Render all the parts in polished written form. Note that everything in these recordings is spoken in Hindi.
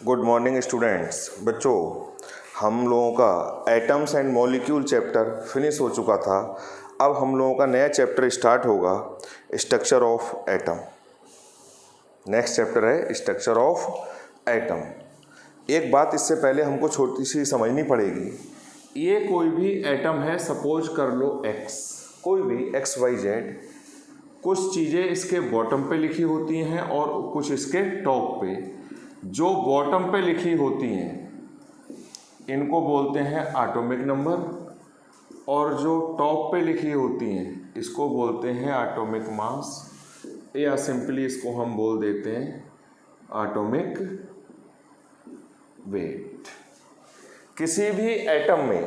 Good morning students. बच्चों, हम लोगों का atoms and molecule chapter finish हो चुका था। अब हम लोगों का नया चैप्टर स्टार्ट होगा, structure of atom. Next chapter है स्ट्रक्चर ऑफ एटम। एक बात इससे पहले हमको छोटी सी समझनी पड़ेगी। ये कोई भी एटम है, सपोज कर लो एक्स, कोई भी एक्स वाई जेड। कुछ चीज़ें इसके बॉटम पे लिखी होती हैं और कुछ इसके टॉप पे। जो बॉटम पे लिखी होती हैं इनको बोलते हैं एटॉमिक नंबर, और जो टॉप पे लिखी होती हैं इसको बोलते हैं एटॉमिक मास, या सिंपली इसको हम बोल देते हैं एटॉमिक वेट। किसी भी एटम में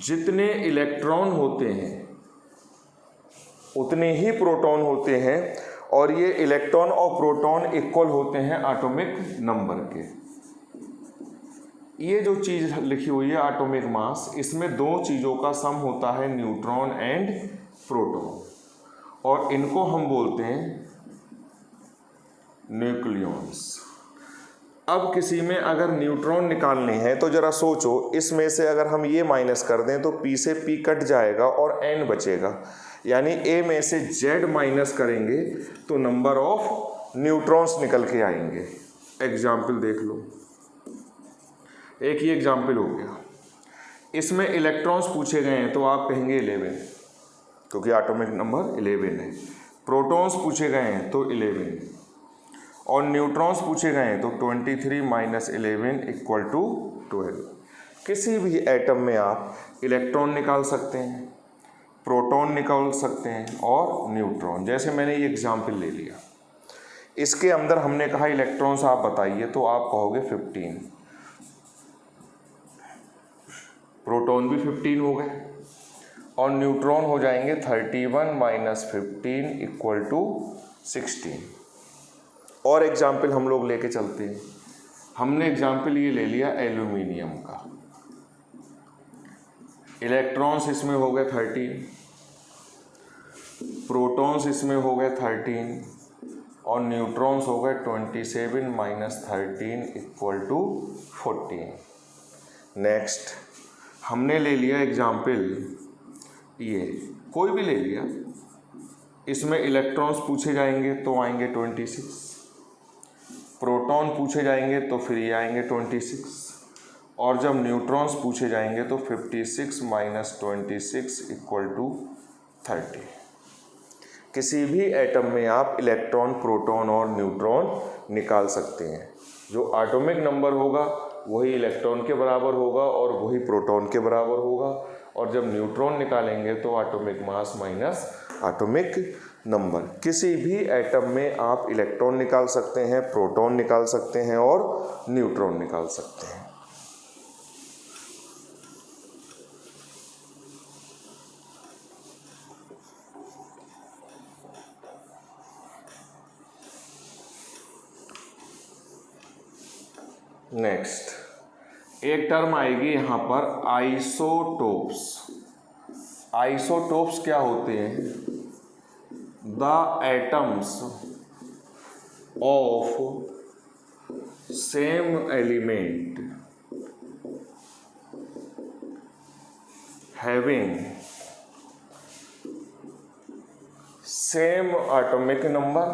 जितने इलेक्ट्रॉन होते हैं उतने ही प्रोटॉन होते हैं, और ये इलेक्ट्रॉन और प्रोटॉन इक्वल होते हैं एटॉमिक नंबर के। ये जो चीज़ लिखी हुई है एटॉमिक मास, इसमें दो चीज़ों का सम होता है, न्यूट्रॉन एंड प्रोटॉन, और इनको हम बोलते हैं न्यूक्लियॉन्स। अब किसी में अगर न्यूट्रॉन निकालने हैं तो ज़रा सोचो, इसमें से अगर हम ये माइनस कर दें तो पी से पी कट जाएगा और एन बचेगा, यानी ए में से जेड माइनस करेंगे तो नंबर ऑफ न्यूट्रॉन्स निकल के आएंगे। एग्जाम्पल देख लो, एक ही एग्जाम्पल हो गया। इसमें इलेक्ट्रॉन्स पूछे गए हैं तो आप कहेंगे 11, क्योंकि एटॉमिक नंबर 11 है। प्रोटॉन्स पूछे गए हैं तो 11, और न्यूट्रॉन्स पूछे गए हैं तो 23 माइनस 11 इक्वल टू 12। किसी भी एटम में आप इलेक्ट्रॉन निकाल सकते हैं, प्रोटॉन निकाल सकते हैं और न्यूट्रॉन। जैसे मैंने ये एग्जाम्पल ले लिया, इसके अंदर हमने कहा इलेक्ट्रॉन्स आप बताइए, तो आप कहोगे 15, प्रोटॉन भी 15 हो गए, और न्यूट्रॉन हो जाएंगे 31 माइनस 15 इक्वल टू 16। और एग्जाम्पल हम लोग लेके चलते हैं। हमने एग्जाम्पल ये ले लिया एल्यूमिनियम का। इलेक्ट्रॉन्स इसमें हो गए 13, प्रोटॉन्स इसमें हो गए 13, और न्यूट्रॉन्स हो गए 27 माइनस 13 इक्वल टू 14। नेक्स्ट हमने ले लिया एग्जाम्पल, ये कोई भी ले लिया, इसमें इलेक्ट्रॉन्स पूछे जाएंगे तो आएंगे 26, प्रोटॉन पूछे जाएंगे तो फिर ये आएंगे 26, और जब न्यूट्रॉन्स पूछे जाएंगे तो 56 माइनस 26 इक्वल टू 30। किसी भी एटम में आप इलेक्ट्रॉन, प्रोटॉन और न्यूट्रॉन निकाल सकते हैं। जो एटॉमिक नंबर होगा वही इलेक्ट्रॉन के बराबर होगा और वही प्रोटॉन के बराबर होगा, और जब न्यूट्रॉन निकालेंगे तो atomic mass minus atomic number. किसी भी एटम में आप इलेक्ट्रॉन निकाल सकते हैं, प्रोटॉन निकाल सकते हैं और न्यूट्रॉन निकाल सकते हैं। नेक्स्ट एक टर्म आएगी यहाँ पर आइसोटोप्स। आइसोटोप्स क्या होते हैं? The atoms of same element having same atomic number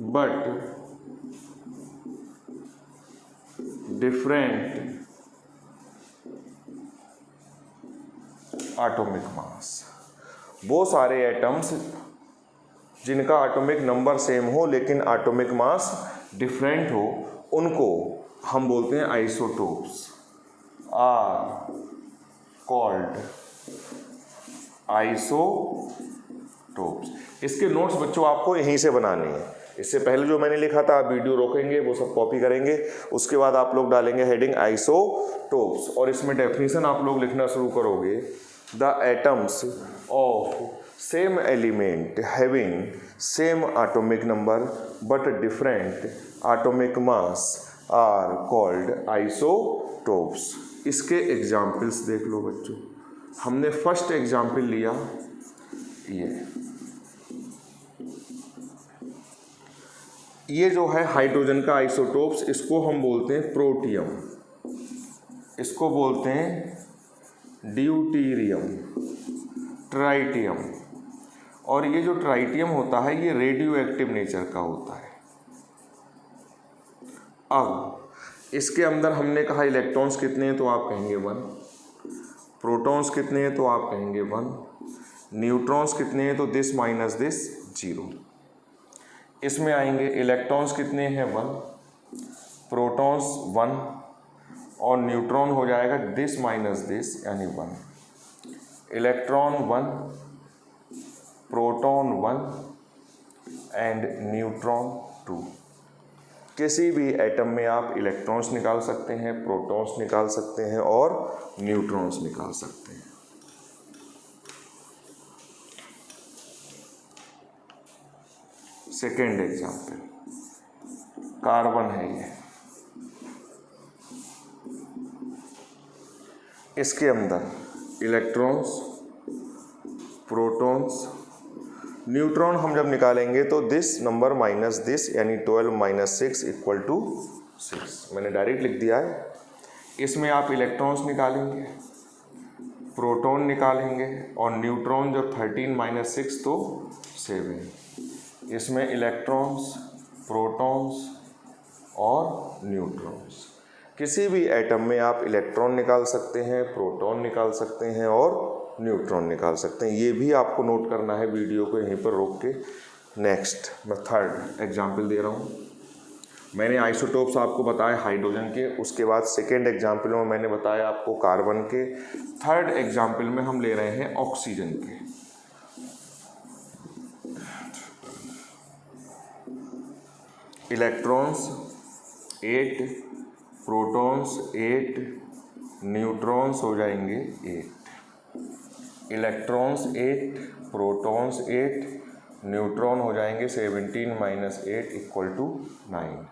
but different atomic mass। वो सारे एटम्स जिनका एटॉमिक नंबर सेम हो लेकिन एटॉमिक मास डिफरेंट हो, उनको हम बोलते हैं आइसोटोप्स। Are called isotopes. इसके नोट्स बच्चों आपको यहीं से बनाने हैं। इससे पहले जो मैंने लिखा था आप वीडियो रोकेंगे, वो सब कॉपी करेंगे, उसके बाद आप लोग डालेंगे हेडिंग आइसोटोप्स, और इसमें डेफिनेशन आप लोग लिखना शुरू करोगे। The atoms of same element having same atomic number but different atomic mass are called isotopes. इसके एग्जाम्पल्स देख लो बच्चों। हमने फर्स्ट एग्जाम्पल लिया ये ये जो है हाइड्रोजन का आइसोटोप्स, इसको हम बोलते हैं प्रोटियम, इसको बोलते हैं ड्यूटीरियम, ट्राइटियम। और ये जो ट्राइटियम होता है ये रेडियो एक्टिव नेचर का होता है। अब इसके अंदर हमने कहा इलेक्ट्रॉन्स कितने हैं तो आप कहेंगे 1, प्रोटॉन्स कितने हैं तो आप कहेंगे 1, न्यूट्रॉन्स कितने हैं तो दिस माइनस दिस 0। इसमें आएंगे इलेक्ट्रॉन्स कितने हैं 1, प्रोटॉन्स 1 और न्यूट्रॉन हो जाएगा दिस माइनस दिस यानी 1। Electron 1, proton 1 and neutron 2। किसी भी एटम में आप इलेक्ट्रॉन्स निकाल सकते हैं, प्रोटॉन्स निकाल सकते हैं और न्यूट्रॉन्स निकाल सकते हैं। सेकेंड एग्जाम्पल, कार्बन है ये। इसके अंदर इलेक्ट्रॉन्स, प्रोटॉन्स, न्यूट्रॉन हम जब निकालेंगे तो दिस नंबर माइनस दिस यानी 12 माइनस 6 इक्वल टू 6। मैंने डायरेक्ट लिख दिया है। इसमें आप इलेक्ट्रॉन्स निकालेंगे, प्रोटॉन निकालेंगे और न्यूट्रॉन जब 13 माइनस 6 तो 7। इसमें इलेक्ट्रॉन्स, प्रोटॉन्स और न्यूट्रॉन्स। किसी भी एटम में आप इलेक्ट्रॉन निकाल सकते हैं, प्रोटॉन निकाल सकते हैं और न्यूट्रॉन निकाल सकते हैं। ये भी आपको नोट करना है, वीडियो को यहीं पर रोक के। नेक्स्ट मैं थर्ड एग्जाम्पल दे रहा हूँ। मैंने आइसोटोप्स आपको बताया हाइड्रोजन के, उसके बाद सेकेंड एग्जाम्पल में मैंने बताया आपको कार्बन के, थर्ड एग्जाम्पल में हम ले रहे हैं ऑक्सीजन के। इलेक्ट्रॉन्स 8, प्रोटॉन्स 8, न्यूट्रॉन्स हो जाएंगे 8। इलेक्ट्रॉन्स 8, प्रोटॉन्स 8, न्यूट्रॉन हो जाएंगे 17 minus 8 equal to 9।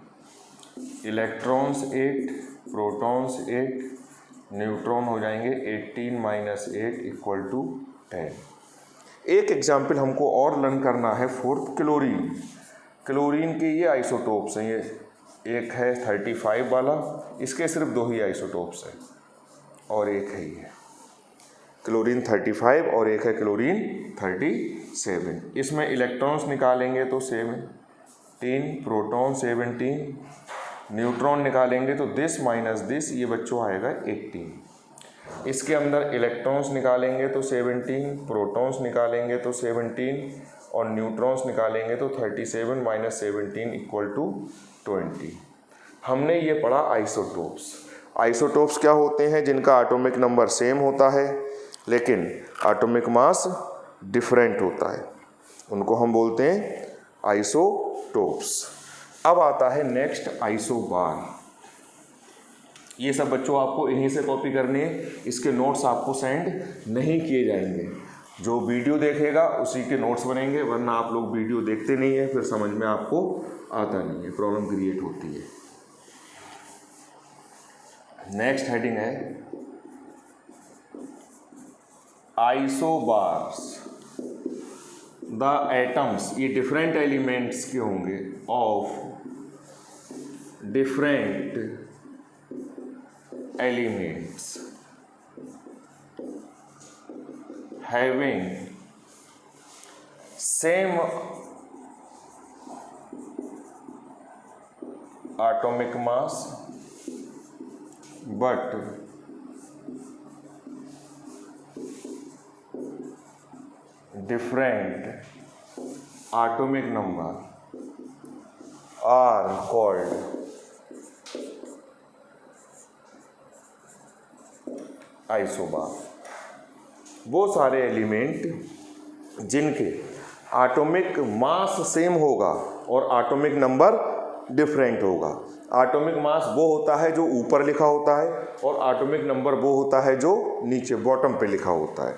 Electrons 8, protons 8, neutron हो जाएंगे 18 माइनस 8 इक्वल टू 10। एक एग्जाम्पल हमको और लर्न करना है, फोर्थ क्लोरीन। क्लोरीन के ये आइसोटोप्स हैं, ये एक है 35 वाला, इसके सिर्फ 2 ही आइसोटोप्स हैं और एक है ये क्लोरीन 35 और एक है क्लोरीन 37। इसमें इलेक्ट्रॉन्स निकालेंगे तो 17, प्रोटॉन 17, न्यूट्रॉन निकालेंगे तो दिस माइनस दिस, ये बच्चों आएगा 18। इसके अंदर इलेक्ट्रॉन्स निकालेंगे तो 17, प्रोटॉन्स निकालेंगे तो 17 और न्यूट्रॉन्स निकालेंगे तो 37 माइनस 17 इक्वल टू 20। हमने ये पढ़ा आइसोटोप्स। आइसोटोप्स क्या होते हैं? जिनका एटॉमिक नंबर सेम होता है लेकिन एटॉमिक मास डिफरेंट होता है, उनको हम बोलते हैं आइसोटोप्स। अब आता है नेक्स्ट आइसोबार। ये सब बच्चों आपको यहीं से कॉपी करनी है, इसके नोट्स आपको सेंड नहीं किए जाएंगे। जो वीडियो देखेगा उसी के नोट्स बनेंगे, वरना आप लोग वीडियो देखते नहीं है, फिर समझ में आपको आता नहीं है, प्रॉब्लम क्रिएट होती है। नेक्स्ट हेडिंग है आइसोबार्स। द एटम्स, ये डिफरेंट एलिमेंट्स के होंगे, of different elements having same atomic mass but different atomic number are called isobar. वो सारे एलिमेंट जिनके एटॉमिक मास सेम होगा और एटॉमिक नंबर डिफरेंट होगा। एटॉमिक मास वो होता है जो ऊपर लिखा होता है और एटॉमिक नंबर वो होता है जो नीचे बॉटम पे लिखा होता है।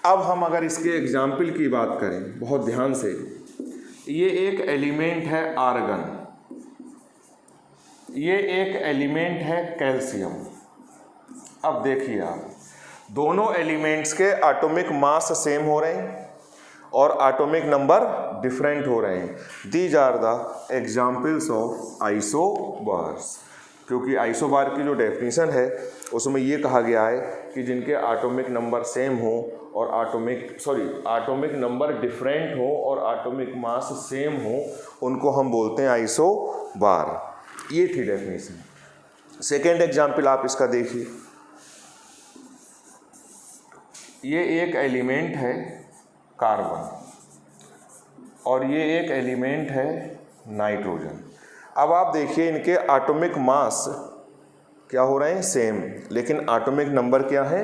अब हम अगर इसके एग्जाम्पल की बात करें बहुत ध्यान से, ये एक एलिमेंट है आर्गन, ये एक एलिमेंट है कैल्शियम। अब देखिए आप, दोनों एलिमेंट्स के एटॉमिक मास सेम हो रहे हैं और एटॉमिक नंबर डिफरेंट हो रहे हैं। These are the examples of isobars. क्योंकि आइसोबार की जो डेफिनेशन है उसमें ये कहा गया है कि जिनके एटॉमिक नंबर सेम हो और एटॉमिक नंबर डिफरेंट हो और एटॉमिक मास सेम हो, उनको हम बोलते हैं आइसोबार। ये थी डेफिनेशन। सेकेंड एग्जाम्पल आप इसका देखिए। ये एक एलिमेंट है कार्बन और ये एक एलिमेंट है नाइट्रोजन। अब आप देखिए इनके एटॉमिक मास क्या हो रहे हैं, सेम, लेकिन एटॉमिक नंबर क्या है,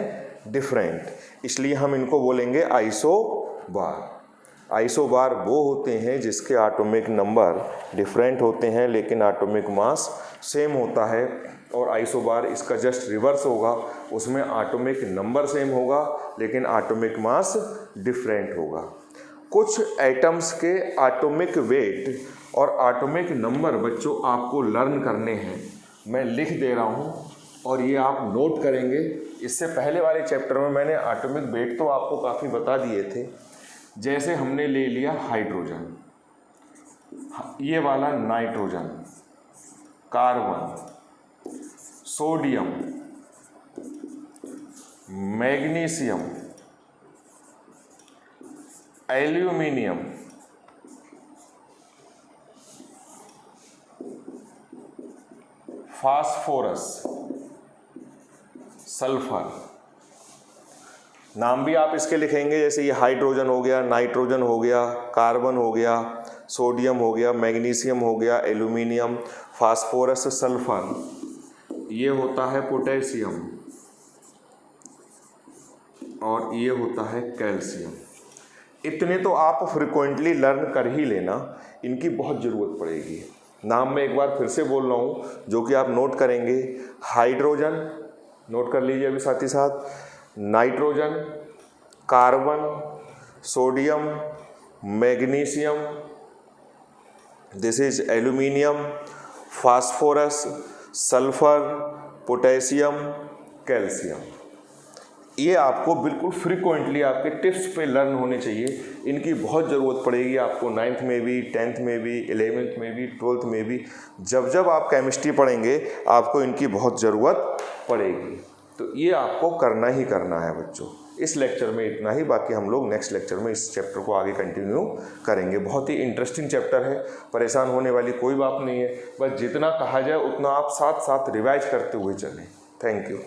डिफरेंट। इसलिए हम इनको बोलेंगे आइसोबार। आइसोबार वो होते हैं जिसके एटॉमिक नंबर डिफरेंट होते हैं लेकिन एटॉमिक मास सेम होता है। और आइसोबार इसका जस्ट रिवर्स होगा, उसमें एटॉमिक नंबर सेम होगा लेकिन एटॉमिक मास डिफरेंट होगा। कुछ एटम्स के एटॉमिक वेट और एटॉमिक नंबर बच्चों आपको लर्न करने हैं। मैं लिख दे रहा हूँ और ये आप नोट करेंगे। इससे पहले वाले चैप्टर में मैंने एटॉमिक वेट तो आपको काफ़ी बता दिए थे। जैसे हमने ले लिया हाइड्रोजन, ये वाला nitrogen, carbon, sodium, magnesium, aluminium, phosphorus, sulphur. नाम भी आप इसके लिखेंगे, जैसे ये हाइड्रोजन हो गया, नाइट्रोजन हो गया, कार्बन हो गया, सोडियम हो गया, मैग्नीशियम हो गया, एल्यूमिनियम, फास्फोरस, सल्फर। ये होता है पोटेशियम और ये होता है कैल्शियम। इतने तो आप फ्रिक्वेंटली लर्न कर ही लेना, इनकी बहुत ज़रूरत पड़ेगी। नाम मैं एक बार फिर से बोल रहा हूँ जो कि आप नोट करेंगे। हाइड्रोजन नोट कर लीजिए अभी साथ ही साथ, nitrogen, carbon, sodium, magnesium, this is aluminium, phosphorus, sulphur, potassium, calcium. ये आपको बिल्कुल फ्रीक्वेंटली आपके टिप्स पे लर्न होने चाहिए। इनकी बहुत ज़रूरत पड़ेगी आपको 9th में भी, 10th में भी, 11th में भी, 12th में भी। जब जब आप केमिस्ट्री पढ़ेंगे आपको इनकी बहुत ज़रूरत पड़ेगी। तो ये आपको करना ही करना है बच्चों। इस लेक्चर में इतना ही, बाकी हम लोग नेक्स्ट लेक्चर में इस चैप्टर को आगे कंटिन्यू करेंगे। बहुत ही इंटरेस्टिंग चैप्टर है, परेशान होने वाली कोई बात नहीं है। बस जितना कहा जाए उतना आप साथ साथ रिवाइज करते हुए चलें। Thank you.